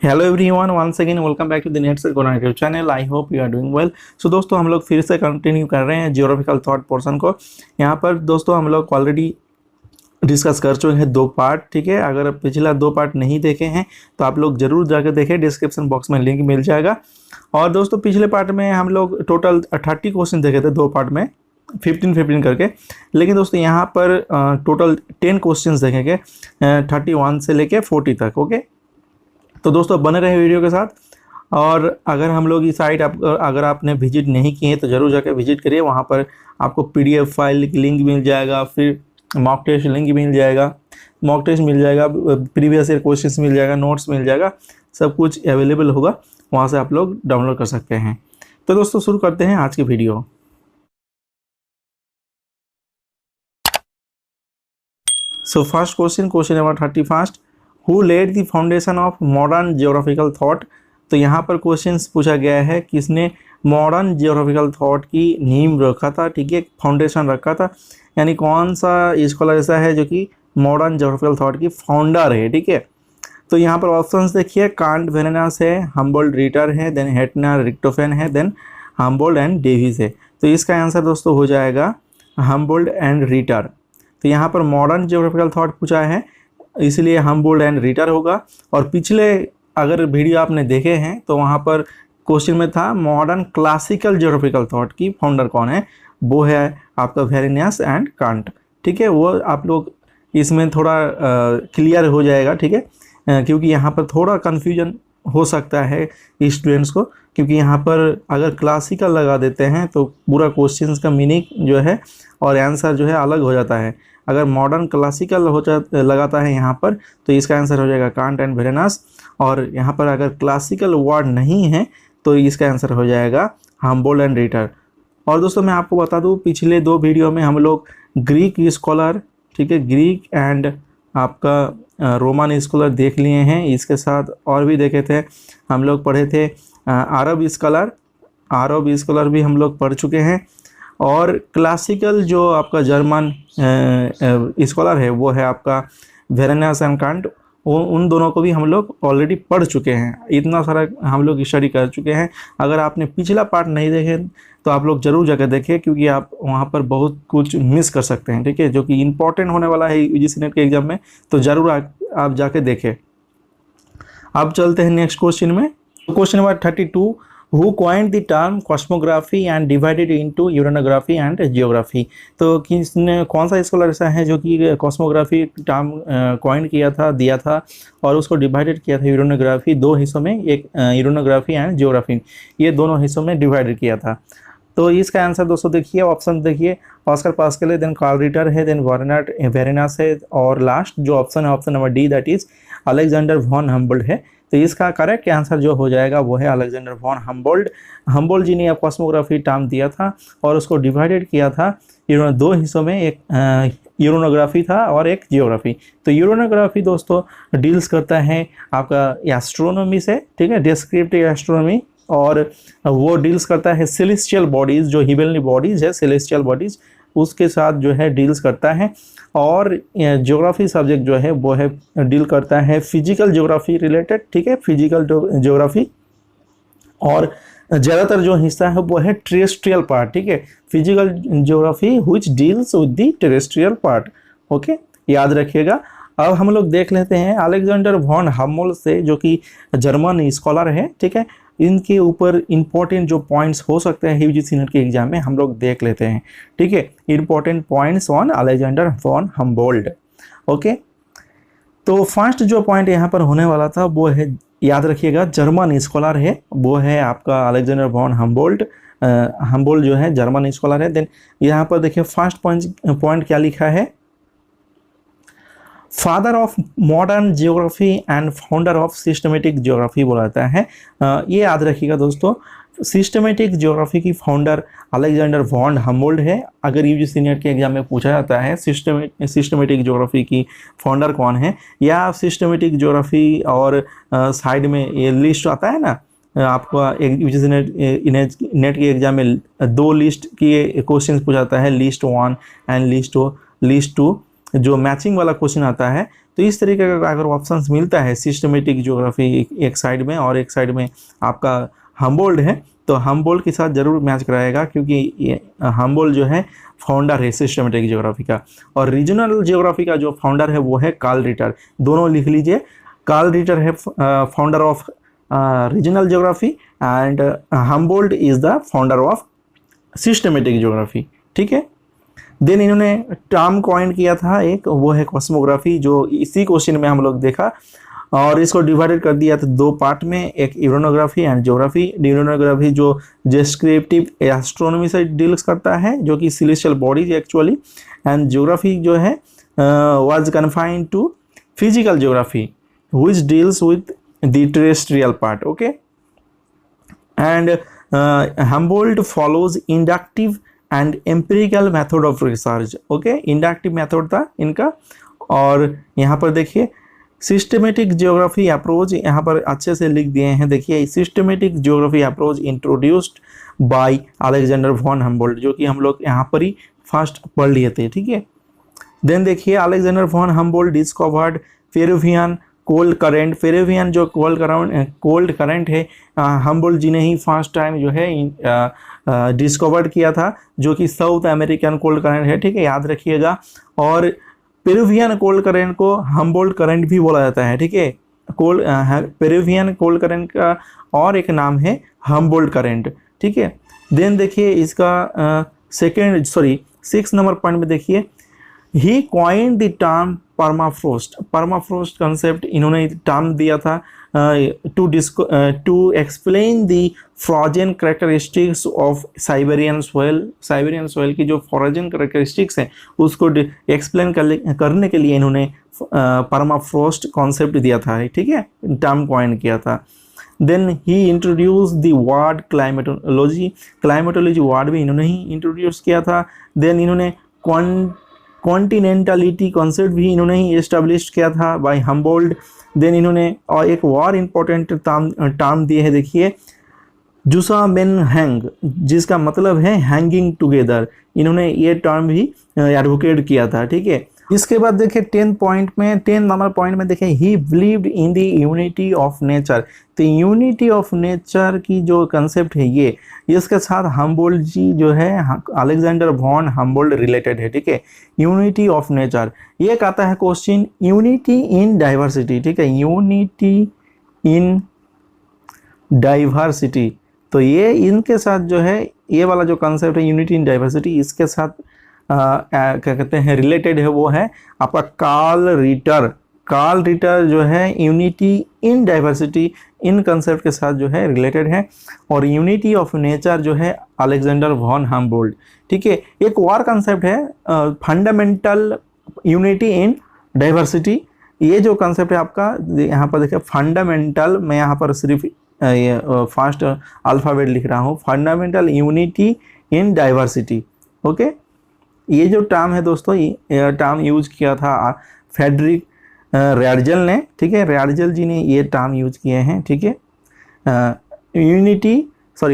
Hello everyone, once again welcome back to the Nets YouTube channel. I hope you are doing well. So दोस्तों, हम लोग फिर से continue कर रहे हैं जियोग्राफिकल थॉट पोर्शन को। यहाँ पर दोस्तों हम लोग ऑलरेडी डिस्कस कर चुके हैं दो पार्ट। ठीक है, अगर पिछला दो पार्ट नहीं देखे हैं तो आप लोग जरूर जाकर देखें, डिस्क्रिप्शन बॉक्स में लिंक मिल जाएगा। और दोस्तों पिछले पार्ट में हम लोग टोटल 30 क्वेश्चन देखे थे, दो पार्ट में 15 करके। लेकिन दोस्तों यहाँ पर टोटल 10 क्वेश्चन देखेंगे 31 से लेके 40 तक। ओके, तो दोस्तों बने रहे वीडियो के साथ। और अगर हम लोग इस साइट अगर आपने विजिट नहीं किए तो ज़रूर जाकर विजिट करिए। वहाँ पर आपको PDF फाइल की लिंक मिल जाएगा, फिर मॉक टेस्ट लिंक मिल जाएगा, मॉक टेस्ट मिल जाएगा, प्रीवियस ईयर क्वेश्चंस मिल जाएगा, नोट्स मिल जाएगा, सब कुछ अवेलेबल होगा। वहाँ से आप लोग डाउनलोड कर सकते हैं। तो दोस्तों शुरू करते हैं आज की video. So first question number 31, who led the foundation of modern geographical thought. तो यहाँ पर क्वेश्चंस पूछा गया है किसने मॉडर्न जियोग्राफिकल थॉट की नींव रखा था। ठीक है, फाउंडेशन रखा था, यानी कौन सा स्कॉलर ऐसा है जो कि मॉडर्न जियोग्राफिकल थॉट की फाउंडर है। ठीक है, तो यहाँ पर ऑप्शंस देखिए, कांट वेरेनस है, हम्बोल्ड रिटर है, देन हेटनर रिक्टोफेन है, देन हम्बोल्ड एंड डेविस है। तो इसका आंसर दोस्तों हो जाएगा हम्बोल्ड एंड रिटर। तो यहाँ पर मॉडर्न जियोग्राफिकल थॉट पूछा है, इसलिए हम्बोल्ड एंड रिटर होगा। और पिछले अगर वीडियो आपने देखे हैं तो वहाँ पर क्वेश्चन में था मॉडर्न क्लासिकल जियोग्राफिकल थॉट की फाउंडर कौन है, वो है आपका वेरेनियस एंड कांट। ठीक है, वो आप लोग इसमें थोड़ा क्लियर हो जाएगा। ठीक है, क्योंकि यहाँ पर थोड़ा कन्फ्यूजन हो सकता है स्टूडेंट्स को, क्योंकि यहाँ पर अगर क्लासिकल लगा देते हैं तो पूरा क्वेश्चन का मीनिंग जो है और आंसर जो है अलग हो जाता है। अगर मॉडर्न क्लासिकल लगाता है यहाँ पर तो इसका आंसर हो जाएगा कांट एंड वेरेनस। और यहाँ पर अगर क्लासिकल वर्ड नहीं है तो इसका आंसर हो जाएगा हम्बोल्ड एंड रिटर। और दोस्तों मैं आपको बता दूँ, पिछले दो वीडियो में हम लोग ग्रीक स्कॉलर, ठीक है, ग्रीक एंड आपका रोमन स्कॉलर देख लिए हैं। इसके साथ और भी देखे थे, हम लोग पढ़े थे अरब स्कॉलर भी हम लोग पढ़ चुके हैं। और क्लासिकल जो आपका जर्मन स्कॉलर है वो है आपका वेरेनस एंड कांट। उन दोनों को भी हम लोग ऑलरेडी पढ़ चुके हैं, इतना सारा हम लोग स्टडी कर चुके हैं। अगर आपने पिछला पार्ट नहीं देखे तो आप लोग जरूर जाकर देखें, क्योंकि आप वहाँ पर बहुत कुछ मिस कर सकते हैं। ठीक है, जो कि इम्पोर्टेंट होने वाला है यूजीसी नेट के एग्जाम में, तो ज़रूर आप जाके देखें। अब चलते हैं नेक्स्ट क्वेश्चन में। Question number 32, who coined the term cosmography and divided into यूरेनोग्राफी and geography. तो किसने, कौन सा स्कॉलर ऐसा है जो कि कॉस्मोग्राफी टर्म कॉइन किया था, दिया था, और उसको डिवाइडेड किया था यूरेनोग्राफी दो हिस्सों में, एक यूरेनोग्राफी एंड जियोग्राफी, ये दोनों हिस्सों में डिवाइडेड किया था। तो इसका आंसर दोस्तों देखिए, ऑप्शन देखिए, ऑस्कर पास्कल है, देन कार्ल रिटर है, देन वेरेनस है, और लास्ट जो ऑप्शन है option number D, that is Alexander von Humboldt है। तो इसका करेक्ट आंसर जो हो जाएगा वो है अलेक्जेंडर वॉन हम्बोल्ड। हम्बोल्ड जी ने कॉस्मोग्राफी टर्म दिया था और उसको डिवाइडेड किया था दो हिस्सों में, एक यूरेनोग्राफी था और एक जियोग्राफी। तो यूरेनोग्राफी दोस्तों डील्स करता है आपका एस्ट्रोनॉमी से, ठीक है, डिस्क्रिप्टिव एस्ट्रोनॉमी, और वो डील्स करता है सेलेस्टियल बॉडीज़, जो हेवनली बॉडीज़ है, सेलेस्टियल बॉडीज़, उसके साथ जो है डील्स करता है। और ज्योग्राफी सब्जेक्ट जो है वो है डील करता है फिजिकल ज्योग्राफी रिलेटेड, ठीक है, फिजिकल ज्योग्राफी। और ज़्यादातर जो हिस्सा है वो है टेरेस्ट्रियल पार्ट, ठीक है, physical geography which deals with the terrestrial part. Okay, याद रखिएगा। अब हम लोग देख लेते हैं अलेक्जेंडर वॉन हम्बोल्ड से, जो कि जर्मन स्कॉलर है, ठीक है, इनके ऊपर इंपॉर्टेंट जो पॉइंट्स हो सकते हैं यूजीसी नेट के एग्जाम में हम लोग देख लेते हैं। ठीक है, important points on Alexander von Humboldt. Okay, तो फर्स्ट जो पॉइंट यहाँ पर होने वाला था वो है, याद रखिएगा, जर्मन स्कॉलर है, वो है आपका अलेक्जेंडर वॉन हम्बोल्ड। हम्बोल्ड जो है जर्मन स्कॉलर है। देन यहाँ पर देखिए फर्स्ट पॉइंट क्या लिखा है, father of modern geography and founder of systematic geography बोला जाता है। ये याद रखिएगा दोस्तों, सिस्टमेटिक जियोग्राफी की फाउंडर अलेक्जेंडर वॉन हम्बोल्ड है। अगर यूजीसी नेट के एग्जाम में पूछा जाता है सिस्टमेटिक जियोग्राफी की फाउंडर कौन है, या सिस्टमेटिक जियोग्राफी और साइड में ये लिस्ट आता है ना, आपका यूजीसी नेट के एग्जाम में दो लिस्ट की क्वेश्चन पूछा जाता है, लिस्ट 1 एंड लिस्ट 2, जो मैचिंग वाला क्वेश्चन आता है तो इस तरीके का अगर ऑप्शंस मिलता है सिस्टमेटिक ज्योग्राफी एक साइड में और एक साइड में आपका हम्बोल्ड है, तो हम्बोल्ड के साथ जरूर मैच कराएगा, क्योंकि ये हम्बोल्ड जो है फाउंडर है सिस्टमेटिक ज्योग्राफी का, और रीजनल ज्योग्राफी का जो फाउंडर है वो है कार्ल रिटर। दोनों लिख लीजिए, कार्ल रिटर है founder of regional geography and हम्बोल्ड is the founder of systematic geography. ठीक है, देन इन्होंने टर्म कॉइन किया था एक, वो है कॉस्मोग्राफी, जो इसी क्वेश्चन में हम लोग देखा, और इसको डिवाइडेड कर दिया था दो पार्ट में, एक यूरोनोग्राफी एंड ज्योग्राफी। यूरोनोग्राफी जो डिस्क्रिप्टिव एस्ट्रोनॉमी से डील्स करता है, जो कि celestial bodies actually, and geography जो है was confined to physical geography which deals with the terrestrial part. Okay, and Humboldt follows inductive and empirical method of research. Okay, inductive method था इनका, और यहाँ पर देखिए सिस्टमेटिक ज्योग्राफी अप्रोच यहाँ पर अच्छे से लिख दिए हैं। देखिए, systematic geography approach introduced by Alexander von Humboldt, जो कि हम लोग यहाँ पर ही फर्स्ट पढ़ लिए थे। ठीक है, देन देखिए Alexander von Humboldt discovered Peruvian cold current. Peruvian जो कोल्ड करंट है हम्बोल्ट जी ने ही फर्स्ट टाइम जो है डिस्कवर्ड किया था, जो कि साउथ अमेरिकन कोल्ड करंट है। ठीक है, याद रखिएगा। और पेरुवियन कोल्ड करंट को हम्बोल्ट करंट भी बोला जाता है। ठीक है, पेरुवियन कोल्ड करंट का और एक नाम है हम्बोल्ट करंट। ठीक है, देन देखिए इसका सिक्स नंबर पॉइंट में देखिए, he coined the term permafrost. Permafrost concept इन्होंने टर्म दिया था to explain the frozen characteristics of Siberian soil. Siberian soil की जो फ्रोजन कैरेक्टरिस्टिक्स हैं उसको एक्सप्लेन करने के लिए इन्होंने परमाफ्रोस्ट कॉन्सेप्ट दिया था। ठीक है, टर्म कॉइन किया था। Then he introduce the word climatology. Climatology word भी इन्होंने ही इंट्रोड्यूस किया था। देन इन्होंने कॉन्टिनेंटलिटी कॉन्सेप्ट भी इन्होंने ही एस्टेब्लिश किया था बाय हम्बोल्ट। देन इन्होंने और एक और इम्पोर्टेंट टर्म दिए है, देखिए जुसामेनहैंग, जिसका मतलब है हैंगिंग टुगेदर। इन्होंने ये टर्म भी एडवोकेट किया था। ठीक है, इसके बाद देखिए 10 नंबर पॉइंट में देखिए, ही believed in the unity of nature. तो यूनिटी ऑफ नेचर की जो कंसेप्ट है ये, इसके साथ हम्बोल्ट जी जो है अलेक्जेंडर वॉन हम्बोल्ट रिलेटेड है। ठीक है, यूनिटी ऑफ नेचर। ये कहता है क्वेश्चन यूनिटी इन डाइवर्सिटी। ठीक है, यूनिटी इन डाइवर्सिटी, तो ये इनके साथ जो है ये वाला जो कंसेप्ट है यूनिटी इन डाइवर्सिटी, इसके साथ क्या कहते हैं रिलेटेड है, वो है आपका कार्ल रिटर। कार्ल रिटर जो है unity in diversity in concept के साथ जो है रिलेटेड है, और यूनिटी ऑफ नेचर जो है अलेक्जेंडर वॉन हम्बोल्ट। ठीक है, एक और कंसेप्ट है फंडामेंटल यूनिटी इन डाइवर्सिटी। ये जो कंसेप्ट है आपका यहाँ पर देखिए फंडामेंटल, मैं यहाँ पर सिर्फ ये फर्स्ट अल्फ़ाबेट लिख रहा हूँ, fundamental unity in diversity. Okay, ये जो टर्म है दोस्तों, ये टर्म यूज किया था फ्रेडरिक रैडजल ने। ठीक है, रैडजल जी ने ये टर्म यूज किए हैं। ठीक है,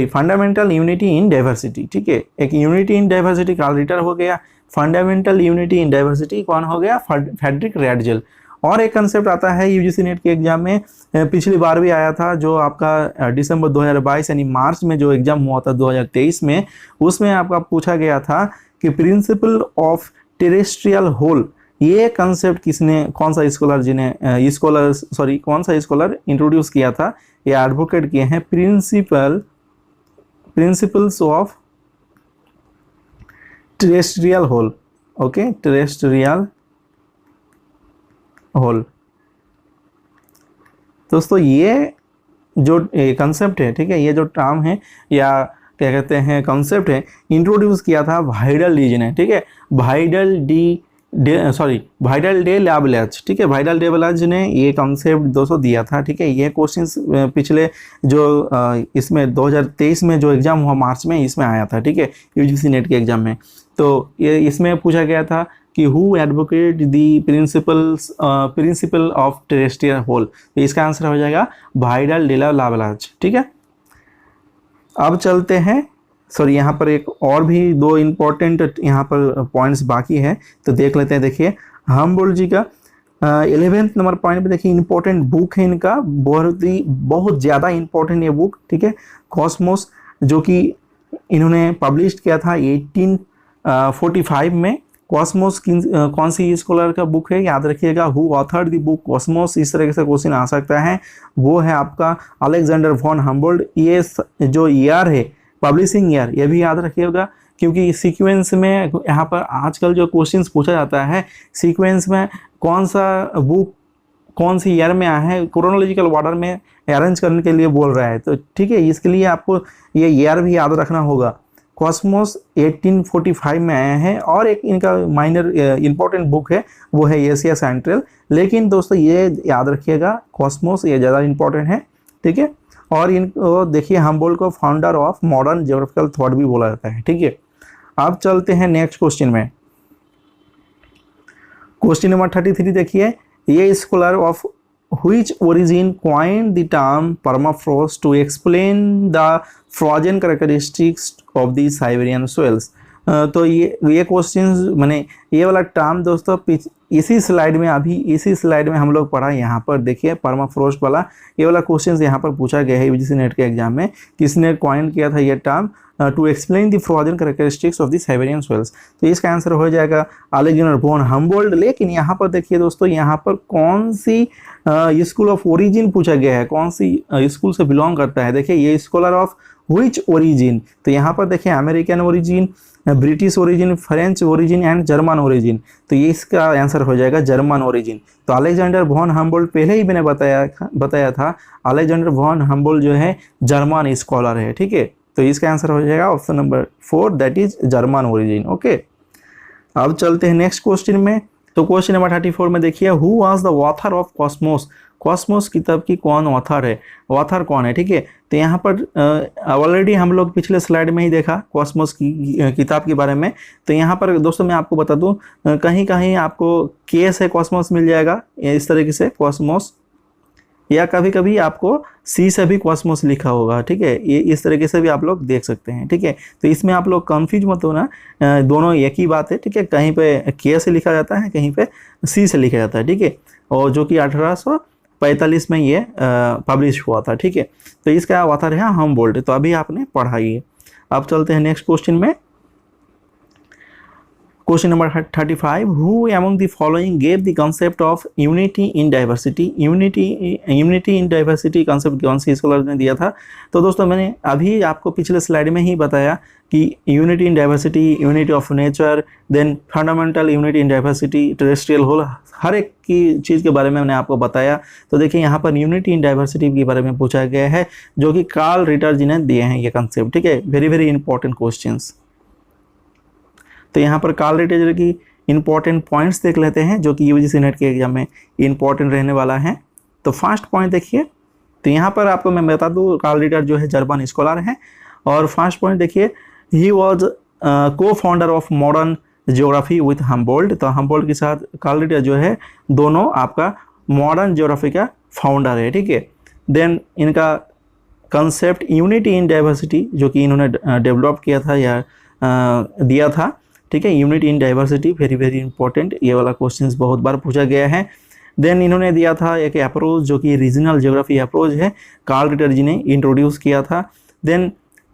फंडामेंटल यूनिटी इन डाइवर्सिटी। ठीक है, एक unity in diversity Carl Ritter हो गया, फंडामेंटल यूनिटी इन डाइवर्सिटी कौन हो गया, फ्रेडरिक रैडजल। और एक कंसेप्ट आता है यूजीसी नेट के एग्जाम में, पिछली बार भी आया था, जो आपका दिसंबर 2022 यानी मार्च में जो एग्जाम हुआ था 2023 में, उसमें आपका पूछा गया था कि प्रिंसिपल ऑफ टेरेस्ट्रियल होल, ये कंसेप्ट किसने, कौन सा स्कॉलर इंट्रोड्यूस किया था, ये एडवोकेट किए हैं, principles of terrestrial whole. Okay, terrestrial whole. दोस्तों ये जो कंसेप्ट है, ठीक है, ये जो टर्म है या क्या कहते हैं कंसेप्ट है, इंट्रोड्यूस किया था वाइडल डी ने। ठीक है, वाइडल डे लैबलेज। ठीक है, वाइडल डे लैबलेज ने ये कंसेप्ट 200 दिया था। ठीक है, ये क्वेश्चंस पिछले जो इसमें 2023 में जो एग्जाम हुआ मार्च में, इसमें आया था। ठीक है, यूजीसी नेट के एग्जाम में, तो ये इसमें पूछा गया था कि who advocate the principle of terrestrial whole. तो इसका आंसर हो जाएगा वाइडल डे लैबलेज। ठीक है, अब चलते हैं, यहाँ पर एक और भी दो इम्पोर्टेंट यहाँ पर पॉइंट्स बाकी है, तो देख लेते हैं। देखिए हम्बोल्ट जी का 11वें नंबर पॉइंट पे देखिए इंपॉर्टेंट बुक है इनका, बहुत ज़्यादा इंपॉर्टेंट ये बुक, ठीक है, कॉस्मोस, जो कि इन्होंने पब्लिश किया था 1845 में। कॉस्मोस कौन सी स्कॉलर का बुक है, याद रखिएगा, who authored the book Cosmos, इस तरह से क्वेश्चन आ सकता है। वो है आपका अलेक्जेंडर वॉन हम्बोल्ड। ये जो ईयर है, पब्लिशिंग ईयर, ये भी याद रखिएगा, क्योंकि सीक्वेंस में यहाँ पर आजकल जो क्वेश्चंस पूछा जाता है, सीक्वेंस में कौन सा बुक कौन सी ईयर में आया है, क्रोनोलॉजिकल ऑर्डर में अरेंज करने के लिए बोल रहा है, तो ठीक है, इसके लिए आपको ये ईयर भी याद रखना होगा। कॉस्मोस 1845 में आया है, और एक इनका माइनर इंपॉर्टेंट बुक है, वो है एशिया सेंट्रल। लेकिन दोस्तों ये याद रखिएगा, कॉस्मोस ये ज़्यादा इंपॉर्टेंट है, ठीक है। और इनको देखिए, हम्बोल्ट को founder of modern geographical thought भी बोला जाता है, ठीक है। अब चलते हैं नेक्स्ट क्वेश्चन में। क्वेश्चन नंबर 33 देखिए, ये scholar of which origin coined the term permafrost to explain the frozen characteristics of the Siberian soils। तो ये क्वेश्चंस मैंने ये वाला टर्म दोस्तों इसी स्लाइड में हम लोग पढ़ा। यहाँ पर देखिए परमाफ्रोस्ट वाला ये वाला क्वेश्चंस यहाँ पर पूछा गया है यूजीसी नेट के एग्जाम में, किसने कॉइन किया था ये term, to explain the frozen characteristics of the Siberian soils. तो इसका आंसर हो जाएगा अलेक्जेंडर वॉन हम्बोल्ड। लेकिन यहाँ पर देखिए दोस्तों, यहाँ पर कौन सी स्कूल ऑफ ओरिजिन पूछा गया है, कौन सी स्कूल से बिलोंग करता है। देखिए ये स्कॉलर ऑफ व्हिच ओरिजिन, तो यहाँ पर देखिए American origin, British origin, French origin and German origin. तो ये इसका आंसर हो जाएगा जर्मन ओरिजिन। तो अलेक्जेंडर वॉन हम्बोल्ड पहले ही मैंने बताया था, अलेक्जेंडर वॉन हम्बोल्ड जो है जर्मन स्कॉलर है, ठीक है। तो इसका आंसर हो जाएगा option number 4, that is German origin, okay. अब चलते हैं नेक्स्ट क्वेश्चन में। तो क्वेश्चन नंबर 34 में देखिए, who was the author of Cosmos. Cosmos किताब की कौन ऑथर है, ऑथर कौन है, ठीक है। तो यहाँ पर ऑलरेडी हम लोग पिछले स्लाइड में ही देखा कॉस्मोस की किताब के बारे में। तो यहाँ पर दोस्तों मैं आपको बता दूँ, कहीं कहीं आपको के से कॉस्मोस मिल जाएगा इस तरीके से कॉस्मोस, या कभी कभी आपको सी से भी कॉस्मोस लिखा होगा, ठीक है। ये इस तरीके से भी आप लोग देख सकते हैं, ठीक है। तो इसमें आप लोग कंफ्यूज मत होना, दोनों एक ही बात है, ठीक है। कहीं पे के से लिखा जाता है, कहीं पे सी से लिखा जाता है, ठीक है। और जो कि 1845 में ये पब्लिश हुआ था, ठीक है। तो इसका ऑथर है हम्बोल्ट। तो अभी आपने पढ़ा ये। अब चलते हैं नेक्स्ट क्वेश्चन में। Question number 35, who among the following gave the concept of unity in diversity। Unity in diversity concept कौन सी स्कॉलर ने दिया था। तो दोस्तों मैंने अभी आपको पिछले स्लाइड में ही बताया कि unity in diversity, unity of nature, then fundamental unity in diversity, terrestrial whole, हर एक की चीज़ के बारे में मैंने आपको बताया। तो देखिए यहाँ पर यूनिटी इन डाइवर्सिटी के बारे में पूछा गया है, जो कि कार्ल रिटर जी ने दिए हैं ये कंसेप्ट, ठीक है। Very very important questions. तो यहाँ पर कार्ल रिटर की इंपॉर्टेंट पॉइंट्स देख लेते हैं, जो कि यूजीसी नेट के एग्जाम में इंपॉर्टेंट रहने वाला है। तो फर्स्ट पॉइंट देखिए, तो यहाँ पर आपको मैं बता दूँ, कार्ल रिटर जो है जर्मन स्कॉलर है। और फर्स्ट पॉइंट देखिए, ही वाज को founder of modern geography with Humboldt. तो हम्बोल्ट के साथ कार्ल रिटर जो है दोनों आपका मॉडर्न ज्योग्राफी का फाउंडर है, ठीक है। देन इनका कंसेप्ट यूनिटी इन डाइवर्सिटी, जो कि इन्होंने डेवलप किया था या दिया था, ठीक है। Unity in diversity very very important, ये वाला क्वेश्चंस बहुत बार पूछा गया है। देन इन्होंने दिया था एक अप्रोच, जो कि रीजनल ज्योग्राफी अप्रोच है, कार्ल रिटर जी ने इंट्रोड्यूस किया था। Then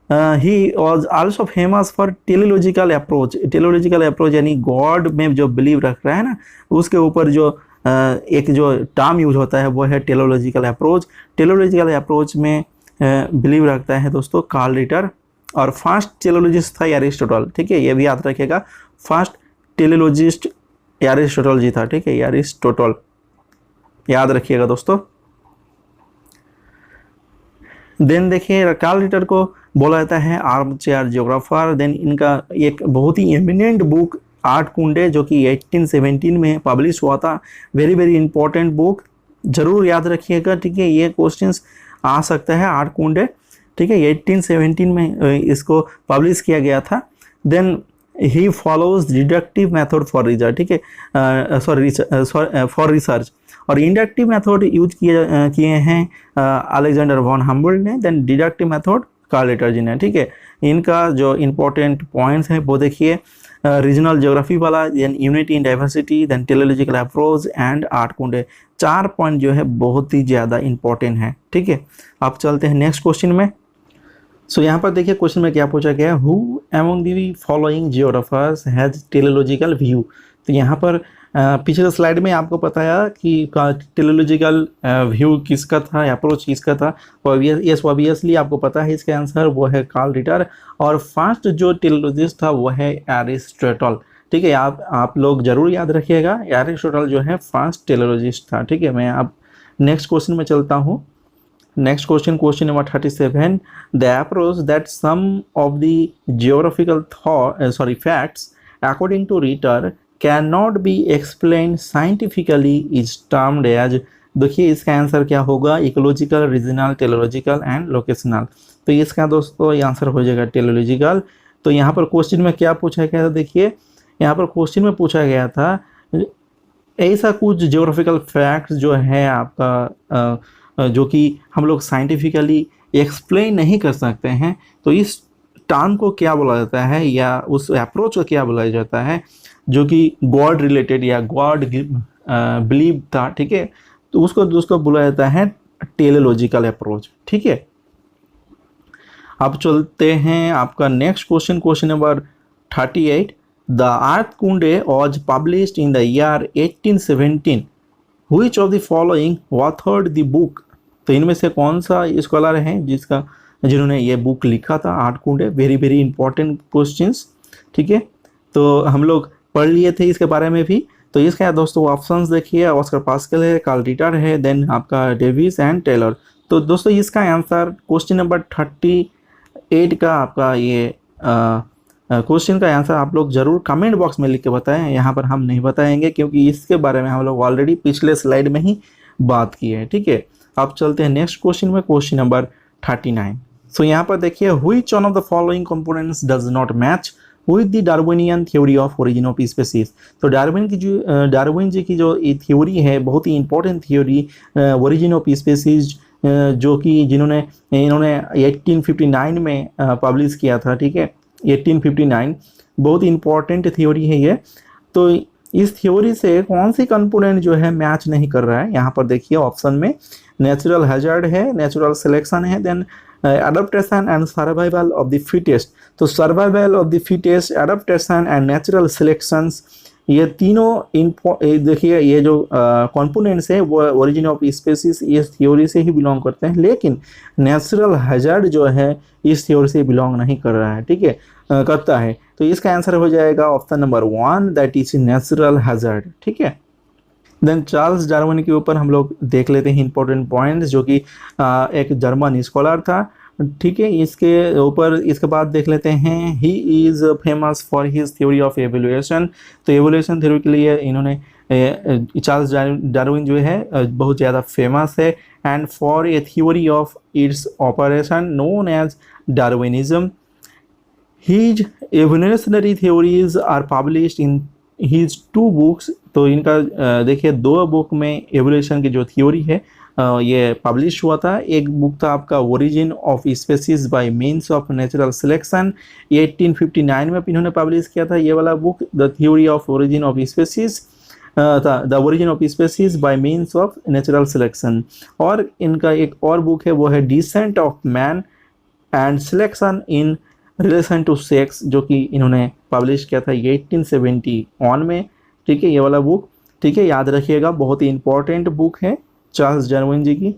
he was also famous for teleological approach. Teleological approach यानी गॉड में जो बिलीव रख रहा है ना, उसके ऊपर जो एक जो टर्म यूज होता है वो है टेलीलॉजिकल अप्रोच। टेलीलॉजिकल अप्रोच में बिलीव रखता है दोस्तों कार्ल रिटर। और फर्स्ट टेलीलॉजिस्ट था एरिस्टोटल, ठीक है, ये भी याद रखिएगा। फर्स्ट टेलीलॉजिस्ट एरिस्टोटल जी था, ठीक है, एरिस्टोटल याद रखिएगा दोस्तों। देन देखिए कार्ल रिटर को बोला जाता है आर्म चेयर ज्योग्राफर। देन इनका एक बहुत ही एमिनेंट बुक आठ कुंडे, जो कि 1817 में पब्लिश हुआ था। वेरी वेरी इंपॉर्टेंट बुक, जरूर याद रखिएगा, ठीक है। ये क्वेश्चंस आ सकता है, आठ कुंडे, ठीक है, 1817 में इसको पब्लिश किया गया था। Then he follows deductive method for research, ठीक है, फॉर रिसर्च। और इंडक्टिव मेथड यूज किए हैं अलेक्जेंडर वॉन हम्बोल्ट ने। Then deductive method Carl Ritter ji ने, ठीक है। इनका जो इम्पोर्टेंट पॉइंट्स हैं वो देखिए, रीजनल ज्योग्राफी वाला, then unity in diversity, then teleological approach and Erdkunde, 4 point जो है बहुत ही ज़्यादा इंपॉर्टेंट है, ठीक है। अब चलते हैं नेक्स्ट क्वेश्चन में। सो यहाँ पर देखिए क्वेश्चन में क्या पूछा गया, who among the following geographers has teleological view. तो यहाँ पर पिछले स्लाइड में आपको बताया कि टेलोलॉजिकल व्यू किसका था, अप्रोच किसका था। यस ऑब्वियसली आपको पता है इसका आंसर, वो है कार्ल रिटर। और फर्स्ट जो टेलोलॉजिस्ट था वो है एरिस्टोटल, ठीक है। आप लोग जरूर याद रखिएगा, एरिस्टोटल जो है फर्स्ट टेलोलॉजिस्ट था, ठीक है। मैं अब नेक्स्ट क्वेश्चन में चलता हूँ। Next question, question number 37. The approach that some of the geographical facts, according to Ritter, cannot be explained scientifically is termed as, देखिए इसका आंसर क्या होगा, इकोलॉजिकल, रीजनल, टेलोलॉजिकल एंड लोकेशनल। तो इसका दोस्तों ये आंसर हो जाएगा टेलोलॉजिकल। तो यहाँ पर क्वेश्चन में क्या पूछा गया था, देखिए यहाँ पर क्वेश्चन में पूछा गया था ऐसा कुछ जियोग्राफिकल फैक्ट्स जो है आपका जो कि हम लोग साइंटिफिकली एक्सप्लेन नहीं कर सकते हैं, तो इस टर्म को क्या बोला जाता है, या उस अप्रोच को क्या बोला जाता है, जो कि गॉड रिलेटेड या गॉड बिलीव था, ठीक है। तो उसको दोस्तों बोला जाता है टेलोलॉजिकल अप्रोच, ठीक है। अब चलते हैं आपका next question, question number 38। The Erdkunde was published in the year 1817। Which of the following authored the book? तो इनमें से कौन सा स्कॉलर है जिन्होंने ये बुक लिखा था, आर्ट कुंडे। वेरी वेरी इंपॉर्टेंट क्वेश्चंस, ठीक है। तो हम लोग पढ़ लिए थे इसके बारे में भी। तो इसका दोस्तों ऑप्शंस देखिए, ऑस्कर पास्कल है, कार्ल रिटर है, देन आपका डेविस एंड टेलर। तो दोस्तों इसका आंसर क्वेश्चन नंबर 38 का आपका ये क्वेश्चन का आंसर आप लोग जरूर कमेंट बॉक्स में लिख के बताएं। यहाँ पर हम नहीं बताएंगे क्योंकि इसके बारे में हम लोग ऑलरेडी पिछले स्लाइड में ही बात की है, ठीक है। अब चलते हैं नेक्स्ट क्वेश्चन में, क्वेश्चन नंबर 39। सो यहाँ पर देखिए, which one of the following components does not match with the Darwinian theory of origin of species. तो डार्विन जी की जो ये थ्योरी है, बहुत ही important theory, origin of species, जो कि इन्होंने 1859 में पब्लिश किया था, ठीक है। 1859 बहुत इंपॉर्टेंट थ्योरी है ये। तो इस थ्योरी से कौन सी कंपोनेंट जो है मैच नहीं कर रहा है, यहाँ पर देखिए ऑप्शन में नेचुरल हैजार्ड है, नेचुरल सिलेक्शन है, then adaptation and survival of the fittest. तो survival of the fittest, adaptation and natural selections, ये तीनों देखिए ये जो कंपोनेंट्स है वो ओरिजिन ऑफ स्पीसीज इस थ्योरी से ही बिलोंग करते हैं, लेकिन नेचुरल हैजार्ड जो है इस थ्योरी से बिलोंग नहीं कर रहा है, ठीक है, करता है। तो इसका आंसर हो जाएगा option number 1, that is natural hazard, ठीक है। देन चार्ल्स डार्विन के ऊपर हम लोग देख लेते हैं इंपॉर्टेंट पॉइंट्स, जो कि एक जर्मन स्कॉलर था, ठीक है। इसके ऊपर इसके बाद देख लेते हैं, he is famous for his theory of evolution. तो एवोल्यूशन थ्योरी के लिए इन्होंने चार्ल्स डार्विन जो है बहुत ज़्यादा फेमस है। And for a theory of its operation known as Darwinism, his evolutionary theories are published in his 2 books. तो इनका देखिए 2 बुक में एवोल्यूशन की जो थ्योरी है ये पब्लिश हुआ था। एक बुक था आपका origin of species by means of natural selection, 1859 में इन्होंने पब्लिश किया था ये वाला book, the theory of origin of species था, the origin of species by means of natural selection. और इनका एक और बुक है, वो है descent of man and selection in relation to sex, जो कि इन्होंने पब्लिश किया था 1871 में, ठीक है, ये वाला बुक, ठीक है, याद रखिएगा, बहुत ही इंपॉर्टेंट बुक है चार्ल्स डार्विन जी की।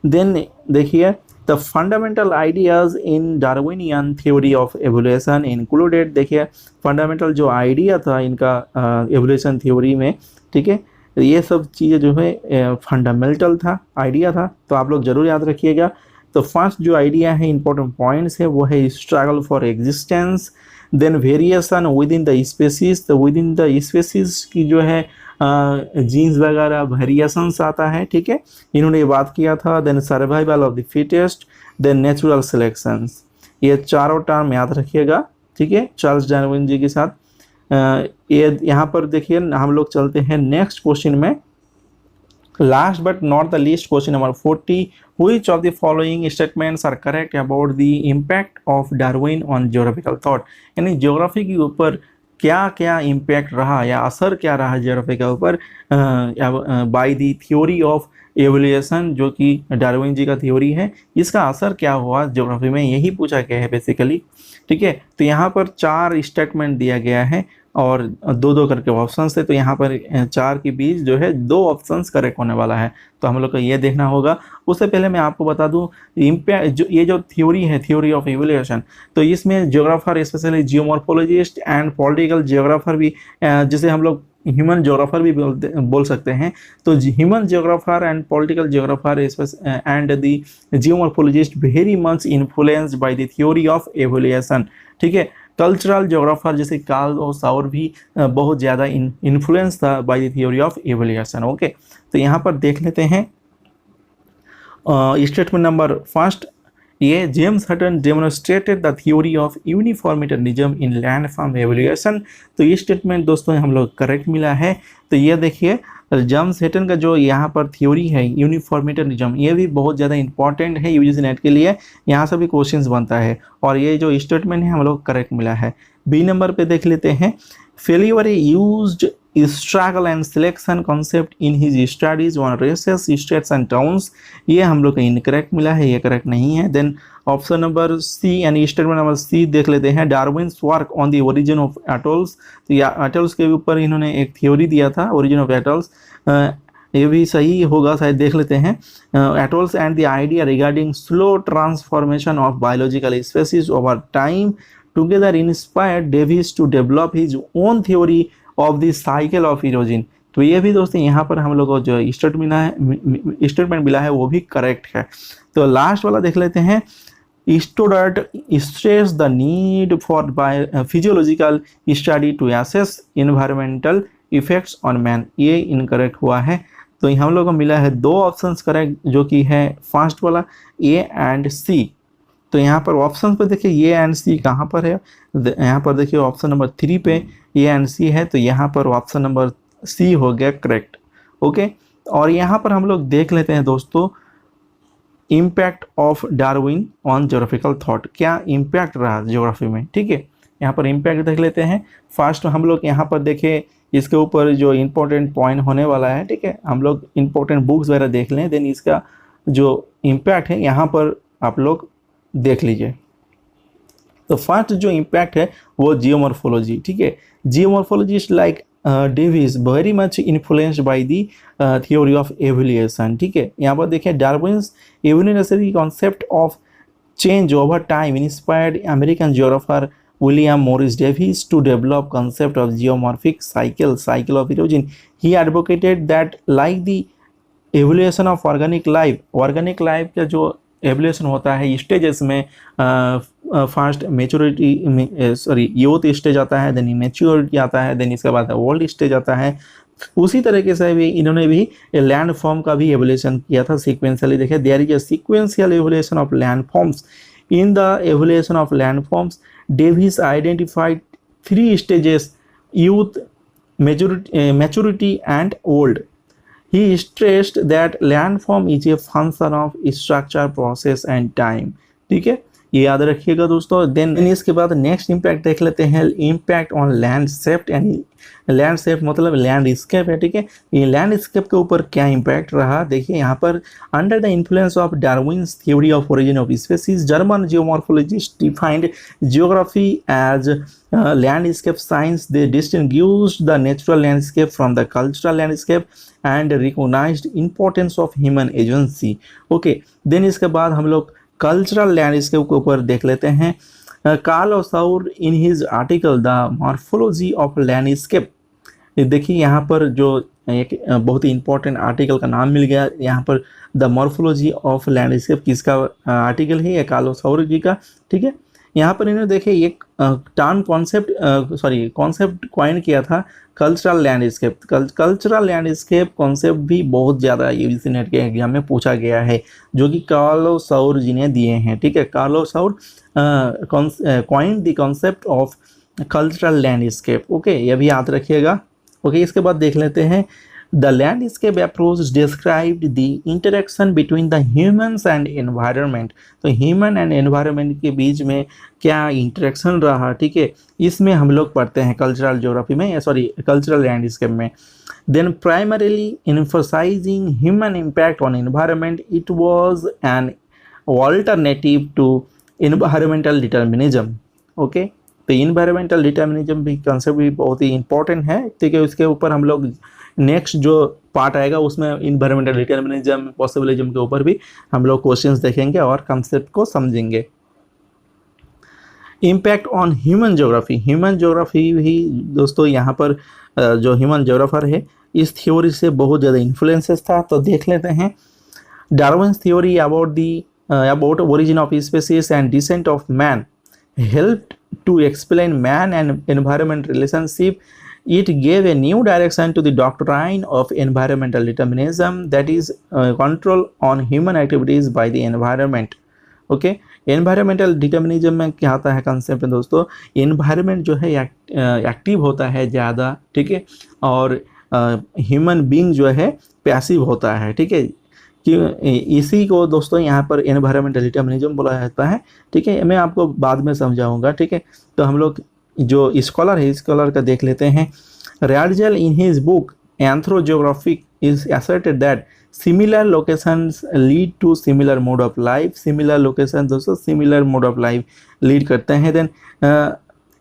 देन देखिए, the fundamental ideas in Darwinian theory of evolution included, देखिए फंडामेंटल जो आइडिया था इनका एवोल्यूशन थ्योरी में, ठीक है, ये सब चीज़ें जो है फंडामेंटल था, आइडिया था, तो आप लोग जरूर याद रखिएगा। तो फर्स्ट जो आइडिया है, इंपॉर्टेंट पॉइंट्स है, वो है struggle for existence, then variation within the species. तो विद इन द स्पेसीज की जो है जीन्स वगैरह वेरिएशंस आता है, ठीक है, इन्होंने ये बात किया था। Then survival of the fittest, then natural selections, ये चारों टर्म याद रखिएगा, ठीक है, चार्ल्स डार्विन जी के साथ। ये यहाँ पर देखिए हम लोग चलते हैं नेक्स्ट क्वेश्चन में। Last but not the least, question number 40. Which of the following statements are correct about the impact of Darwin on geographical thought? यानी ज्योग्राफी के ऊपर क्या क्या इम्पैक्ट रहा या असर क्या रहा ज्योग्राफी के ऊपर bye the theory of evolution, जो कि डार्विन जी का थ्योरी है, इसका असर क्या हुआ ज्योग्राफी में, यही पूछा गया है बेसिकली। ठीक है, तो यहाँ पर 4 स्टेटमेंट दिया गया है और 2-2 करके ऑप्शंस है, तो यहाँ पर 4 के बीच जो है 2 ऑप्शंस करेक्ट होने वाला है, तो हम लोग को ये देखना होगा। उससे पहले मैं आपको बता दूं इम्पैक्ट जो ये जो थ्योरी है, थ्योरी ऑफ इवोल्यूशन, तो इसमें geographer specially geomorphologist and political geographer भी, जिसे हम लोग ह्यूमन ज्योग्राफर भी बोल सकते हैं, तो human geographer and political geographer and the geomorphologist very much influenced by the theory of evolution. ठीक है, कल्चरल ज्योग्राफर जैसे कार्ल और साउर भी बहुत ज़्यादा इन्फ्लुएंस था by the theory of evolution. Okay, तो यहाँ पर देख लेते हैं स्टेटमेंट नंबर फर्स्ट, ये James Hutton demonstrated the theory of uniformitarianism in landform evolution. तो ये स्टेटमेंट दोस्तों हम लोग करेक्ट मिला है। तो ये देखिए जेम्स हटन का जो यहाँ पर थ्योरी है यूनिफॉर्मिटरिज्म, ये भी बहुत ज़्यादा इंपॉर्टेंट है यूजीसी नेट के लिए, यहाँ से भी क्वेश्चंस बनता है और ये जो स्टेटमेंट है हम लोग करेक्ट मिला है। बी नंबर पे देख लेते हैं, failure used struggle and selection concept in his studies on races states and towns, ये हम लोग को इनकरेक्ट मिला है, ये करेक्ट नहीं है। देन ऑप्शन नंबर सी यानी स्टेटमेंट नंबर सी देख लेते हैं, Darwin's work on the origin of atolls, तो या एटोल्स के ऊपर इन्होंने एक थ्योरी दिया था ओरिजिन ऑफ एटोल्स, ये भी सही होगा शायद, देख लेते हैं। Atolls and the idea regarding slow transformation of biological species over time together inspired Davis to develop his own theory of the cycle of erosion. तो ये भी दोस्तों यहाँ पर हम लोग को जो स्टेटमेंट मिला है वो भी करेक्ट है। तो लास्ट वाला देख लेते हैं, student stress the need for physiological study to assess environmental effects on man, ये इनकरेक्ट हुआ है। तो हम लोग को मिला है 2 ऑप्शंस करेक्ट, जो कि है फर्स्ट वाला ए एंड सी। तो यहाँ पर ऑप्शन पर देखिए ए एंड सी कहाँ पर है, यहाँ पर देखिए ऑप्शन नंबर 3 पे ए एंड सी है, तो यहाँ पर ऑप्शन नंबर सी हो गया करेक्ट। ओके, और यहाँ पर हम लोग देख लेते हैं दोस्तों impact of Darwin on geographical thought, क्या इम्पैक्ट रहा ज्योग्राफी में। ठीक है, यहाँ पर इम्पैक्ट देख लेते हैं। फर्स्ट हम लोग यहाँ पर देखें, इसके ऊपर जो इम्पोर्टेंट पॉइंट होने वाला है, ठीक है, हम लोग इम्पोर्टेंट बुक्स वगैरह देख लें, देन इसका जो इम्पैक्ट है यहाँ पर आप लोग देख लीजिए। तो फर्स्ट जो इम्पैक्ट है वो जियोमॉर्फोलॉजी। ठीक है, geomorphologist like Davis very much influenced by the theory of evolution. ठीक है, यहाँ पर देखिए Darwin's evolutionary concept of change over time inspired American geographer William Morris Davies to develop concept of geomorphic cycle of erosion. He advocated that like the evolution of organic life का जो evolution होता है stages में, first maturity youth stage आता है, then maturity आता है, then इसके बाद ओल्ड स्टेज आता है, उसी तरीके से भी इन्होंने भी लैंड फॉर्म का भी एवोल्यूशन किया था सीक्वेंशियली। देखिए there is a sequential evolution of landforms. In the evolution of landforms Davies identified 3 stages: youth, maturity and old. He stressed that landform is a function of structure, process and time. ठीक है, ये याद रखिएगा दोस्तों। Then इसके बाद next impact देख लेते हैं, इम्पैक्ट ऑन लैंडस्केप, यानी लैंडस्केप मतलब लैंडस्केप है। ठीक है, ये लैंडस्केप के ऊपर क्या इम्पैक्ट रहा, देखिए यहाँ पर under the influence of Darwin's theory of origin of species, German geomorphologist defined geography as landscape science. They distinguished the natural landscape from the cultural landscape and recognised importance of human agency. Okay, then इसके बाद हम लोग cultural landscape के ऊपर देख लेते हैं। Carl Sauer in his article the morphology of landscape, देखिए यहाँ पर जो एक बहुत ही इंपॉर्टेंट आर्टिकल का नाम मिल गया यहाँ पर, द मॉर्फोलॉजी ऑफ लैंडस्केप किसका आर्टिकल है, कॉल साउर जी का। ठीक है, यहाँ पर इन्होंने देखे एक टर्म कॉन्सेप्ट कॉइन किया था, cultural landscape. Cultural landscape concept भी बहुत ज़्यादा यूजीसी नेट के एग्जाम में पूछा गया है, जो कि कार्लो साउर जी ने दिए हैं। ठीक है, Carlo साउर coin the concept of cultural landscape. Okay, ये भी याद रखिएगा। ओके, इसके बाद देख लेते हैं The landscape approach described the interaction between the humans and environment. तो human and environment के बीच में क्या interaction रहा, ठीक है, इसमें हम लोग पढ़ते हैं cultural geography में, सॉरी cultural landscape में. Then primarily emphasizing human impact on environment, it was an alternative to environmental determinism. Okay, तो इन्वायरमेंटल डिटर्मिनिज्म भी कंसेप्ट भी बहुत ही इंपॉर्टेंट है, ठीक है. उसके ऊपर हम लोग नेक्स्ट जो पार्ट आएगा उसमें इन्वायरमेंटल डिटर्मिनिज्म पॉसिबिलिज्म के ऊपर भी हम लोग क्वेश्चंस देखेंगे और कंसेप्ट को समझेंगे. Impact on human geography. Human geography भी दोस्तों यहाँ पर जो ह्यूमन ज्योग्राफर है इस थ्योरी से बहुत ज़्यादा इन्फ्लुएंसेस था. तो देख लेते हैं. Darwin's theory about origin of species and decent of man helped to explain man and environment relationship. It gave a new direction to the doctrine of environmental determinism, that is control on human activities by the environment. Okay, environmental determinism में क्या आता है concept है दोस्तों, environment जो है active होता है ज़्यादा, ठीक है, और ह्यूमन बीइंग जो है पैसिव होता है, ठीक है. कि इसी को दोस्तों यहाँ पर एनवायरमेंटल डिटर्मिनिज्म बोला जाता है, ठीक है. मैं आपको बाद में समझाऊंगा, ठीक है. तो हम लोग जो स्कॉलर है स्कॉलर का देख लेते हैं. Ratzel in his book Anthropogeographie is asserted that similar locations lead to similar mode of life. Similar location दोस्तों similar mode of life lead करते हैं. Then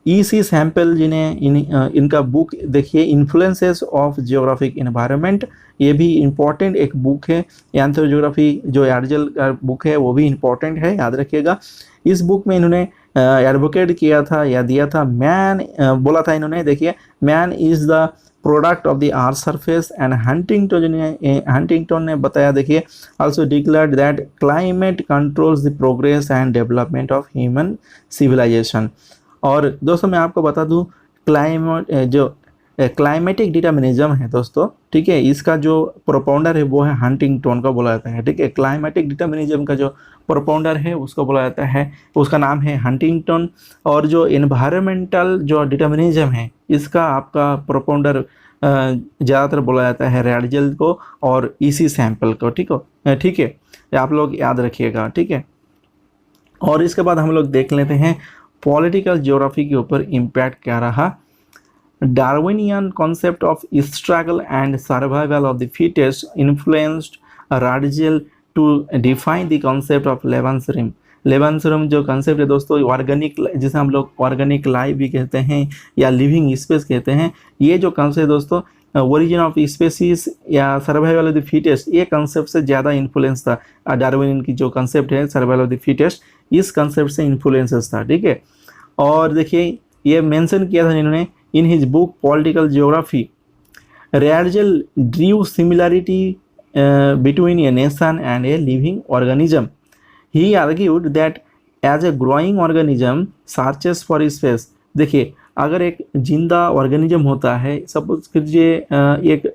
E.C. सैम्पल जिन्हें इनका बुक देखिए इन्फ्लुएंसेस ऑफ जियोग्राफिक एनवायरनमेंट, ये भी important एक book है. एंथ्रोजियोग्राफी जो एडजल का बुक है वो भी इम्पॉर्टेंट है, याद रखिएगा. इस बुक में इन्होंने एडवोकेट किया था या दिया था मैन, बोला था इन्होंने, देखिए, man is the product of the earth surface. And Huntington ने बताया, देखिए, also declared that climate controls the progress and development of human civilization. और दोस्तों मैं आपको बता दूं क्लाइमेटिक डिटर्मिनिज्म है दोस्तों, ठीक है, इसका जो प्रोपाउंडर है वो है हंटिंगटन का बोला जाता है, ठीक है. क्लाइमेटिक डिटर्मिनिज्म का जो प्रोपाउंडर है उसको बोला जाता है, उसका नाम है हंटिंगटन. और जो एनवायरमेंटल जो डिटर्मिनिज्म है इसका आपका प्रोपाउंडर ज़्यादातर बोला जाता है रैडजेल को और E.C. सैम्पल को, ठीक है, आप लोग याद रखिएगा, ठीक है. और इसके बाद हम लोग देख लेते हैं पॉलिटिकल ज्योग्राफी के ऊपर इम्पैक्ट क्या रहा. Darwinian concept of struggle and survival of the fittest influenced Ratzel to define the concept of Lebensraum. Lebensraum जो कॉन्सेप्ट है दोस्तों ऑर्गेनिक, जिसे हम लोग ऑर्गेनिक लाइफ भी कहते हैं या लिविंग स्पेस कहते हैं, ये जो कॉन्सेप्ट दोस्तों ओरिजिन ऑफ स्पेसीज या सर्वाइवल ऑफ द फिटेस्ट, ये कॉन्सेप्ट से ज़्यादा इन्फ्लुएंस था. डार्विन की जो कॉन्सेप्ट है सर्वाइवल ऑफ द फिटेस्ट, इस कॉन्सेप्ट से इन्फ्लुएंसेस था, ठीक है. और देखिए ये मेंशन किया था इन्होंने in his book political geography. Ratzel drew similarity between a nation and a living organism. He argued that as a growing organism searches for space. देखिए अगर एक जिंदा ऑर्गेनिज्म होता है, सपोज कीजिए एक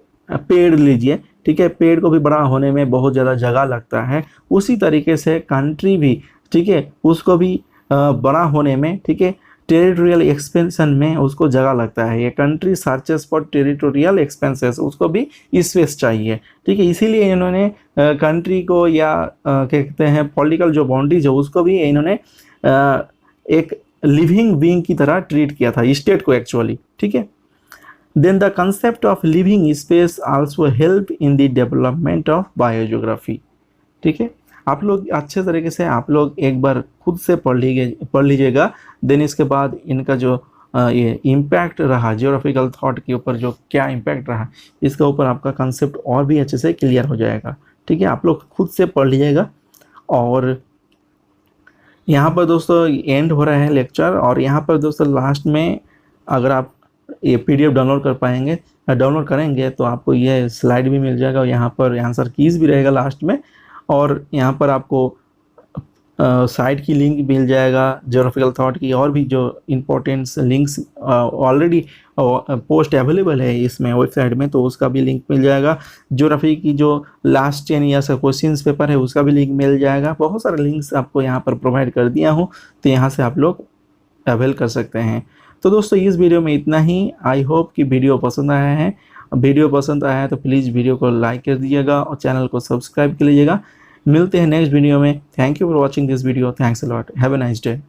पेड़ लीजिए, ठीक है, पेड़ को भी बड़ा होने में बहुत ज़्यादा जगह लगता है, उसी तरीके से कंट्री भी, ठीक है, उसको भी बड़ा होने में, ठीक है, टेरिटोरियल एक्सपेंशन में उसको जगह लगता है. ये country searches for territorial expenses, उसको भी स्पेस चाहिए, ठीक है. इसीलिए इन्होंने कंट्री को या कहते हैं पॉलिटिकल जो बाउंड्रीज है उसको भी इन्होंने एक लिविंग बीइंग की तरह ट्रीट किया था स्टेट को एक्चुअली, ठीक है. Then the concept of living space also help in the development of biogeography, ठीक है. आप लोग अच्छे तरीके से आप लोग एक बार खुद से पढ़ लीजिएगा. देन इसके बाद इनका जो ये इम्पैक्ट रहा जियोग्राफिकल थॉट के ऊपर, जो क्या इम्पैक्ट रहा, इसके ऊपर आपका कंसेप्ट और भी अच्छे से क्लियर हो जाएगा, ठीक है. आप लोग खुद से पढ़ लीजिएगा. और यहाँ पर दोस्तों एंड हो रहा है लेक्चर, और यहाँ पर दोस्तों लास्ट में अगर आप ये PDF डाउनलोड करेंगे तो आपको ये स्लाइड भी मिल जाएगा, और यहाँ पर आंसर कीज भी रहेगा लास्ट में, और यहाँ पर आपको साइट की लिंक मिल जाएगा ज्योग्राफिकल थॉट की, और भी जो importance links already post available है इसमें वेबसाइट में, तो उसका भी लिंक मिल जाएगा. ज्योग्राफी की जो लास्ट 10 ईयर्स का क्वेश्चंस पेपर है उसका भी लिंक मिल जाएगा. बहुत सारे लिंक्स आपको यहाँ पर प्रोवाइड कर दिया हूँ, तो यहाँ से आप लोग अवेल कर सकते हैं. तो दोस्तों इस वीडियो में इतना ही. आई होप कि वीडियो पसंद आया है, वीडियो पसंद आया है तो प्लीज़ वीडियो को लाइक कर दीजिएगा और चैनल को सब्सक्राइब कर लीजिएगा। मिलते हैं नेक्स्ट वीडियो में। Thank you for watching this video. Thanks a lot. Have a nice day.